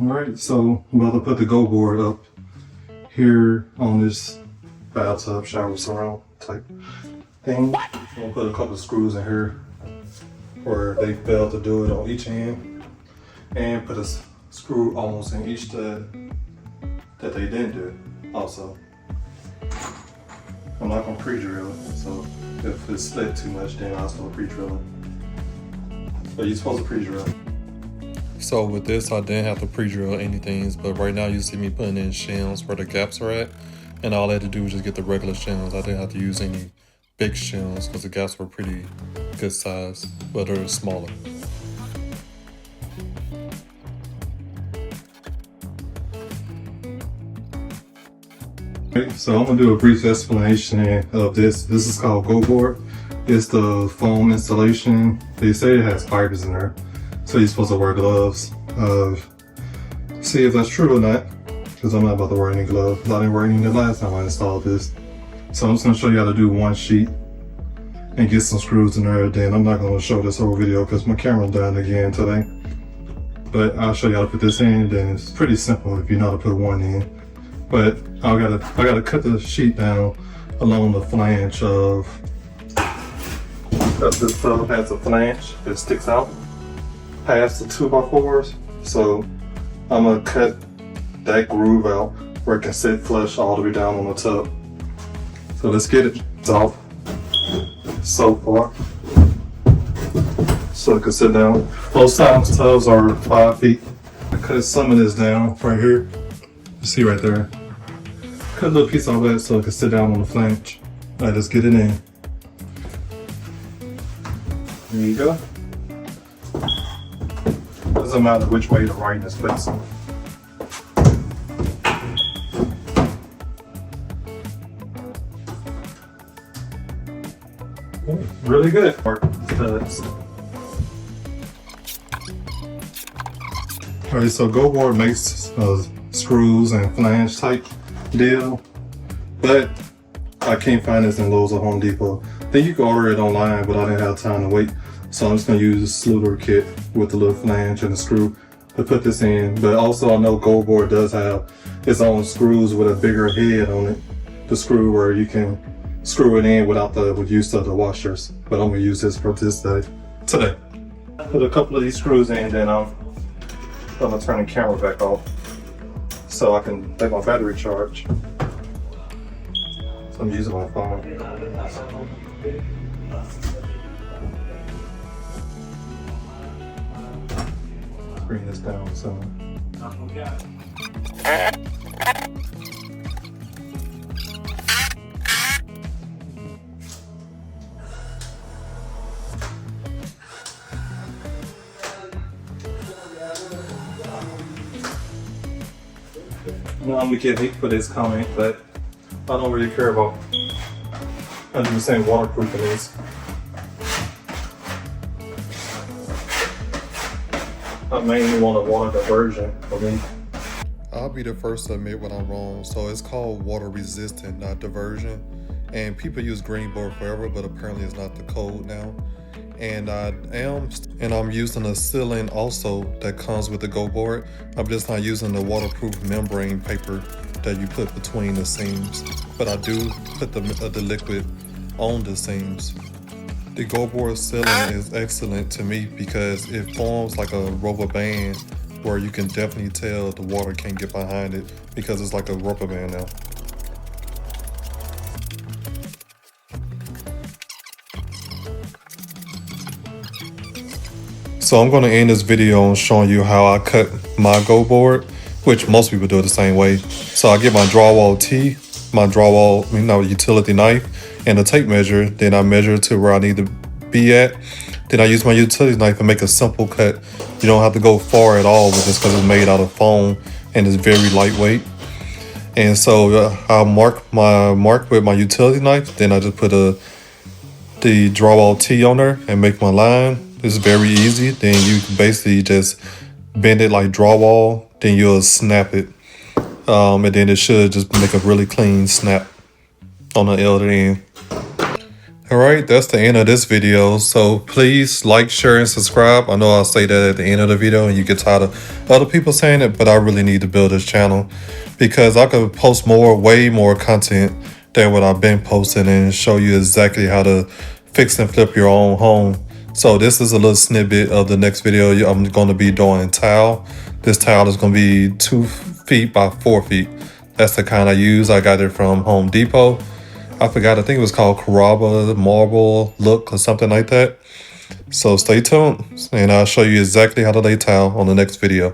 Alright, so I'm about to put the go board up here on this bathtub shower surround type thing. I'm gonna put a couple of screws in here where they failed to do it on each end, and put a screw almost in each that they didn't do also. I'm not gonna pre-drill it, so if it's split too much, then I'll still pre-drill it. But you're supposed to pre-drill it. So with this, I didn't have to pre-drill anything, but right now you see me putting in shims where the gaps are at, and all I had to do was just get the regular shims. I didn't have to use any big shims because the gaps were pretty good size, but they're smaller. Okay, so I'm gonna do a brief explanation of this. This is called go board. It's the foam installation. They say it has fibers in there, so you're supposed to wear gloves. See if that's true or not, because I'm not about to wear any gloves. I didn't wear any the last time I installed this. So I'm just gonna show you how to do one sheet and get some screws in there. Then I'm not gonna show this whole video because my camera's down again today. But I'll show you how to put this in. Then it's pretty simple if you know how to put one in. But I gotta cut the sheet down along the flange of. This tub has a flange that sticks out past the 2x4s. So I'm gonna cut that groove out where it can sit flush all the way down on the tub. So let's get it off so far. So it can sit down. Both sides tubs are 5 feet. I cut some of this down right here. You see right there. Cut a little piece off that so it can sit down on the flange. Alright, let's get it in. There you go. Doesn't matter which way the right is facing. Really good. Alright, so go board makes screws and flange type deal, but I can't find this in Lowe's or Home Depot. I think you can order it online, but I didn't have time to wait. So I'm just gonna use the Sluter kit with the little flange and the screw to put this in. But also I know go board does have its own screws with a bigger head on it. The screw where you can screw it in without the use of the washers. But I'm gonna use this for this day today. Put a couple of these screws in, then I'm gonna turn the camera back off so I can let my battery charge. So I'm using my phone. Bring this down some. No, I'm gonna get hate for this comment, but I don't really care about 100% waterproof in this. I mainly want a water diversion for me. I'll be the first to admit when I'm wrong. So it's called water resistant, not diversion. And people use green board forever, but apparently it's not the code now. And I'm using a sealing also that comes with the go board. I'm just not using the waterproof membrane paper that you put between the seams, but I do put the liquid on the seams. The go board sealing is excellent to me because it forms like a rubber band where you can definitely tell the water can't get behind it because it's like a rubber band now. So I'm going to end this video on showing you how I cut my go board, which most people do it the same way. So I get my drywall tee, my utility knife, and a tape measure. Then I measure to where I need to be at. Then I use my utility knife and make a simple cut. You don't have to go far at all with this because it's made out of foam and it's very lightweight. And so I'll mark with my utility knife. Then I just put the drywall tee on there and make my line. It's very easy. Then you can basically just bend it like drywall. Then you'll snap it. And then it should just make a really clean snap on the other end. All right, that's the end of this video. So please like, share, and subscribe. I know I'll say that at the end of the video and you get tired of other people saying it, but I really need to build this channel because I could post way more content than what I've been posting and show you exactly how to fix and flip your own home. So this is a little snippet of the next video. I'm going to be doing tile. This tile is going to be 2 feet by 4 feet. That's the kind I use. I got it from Home Depot. I forgot, I think it was called Carrabba Marble Look or something like that. So stay tuned and I'll show you exactly how to lay tile on the next video.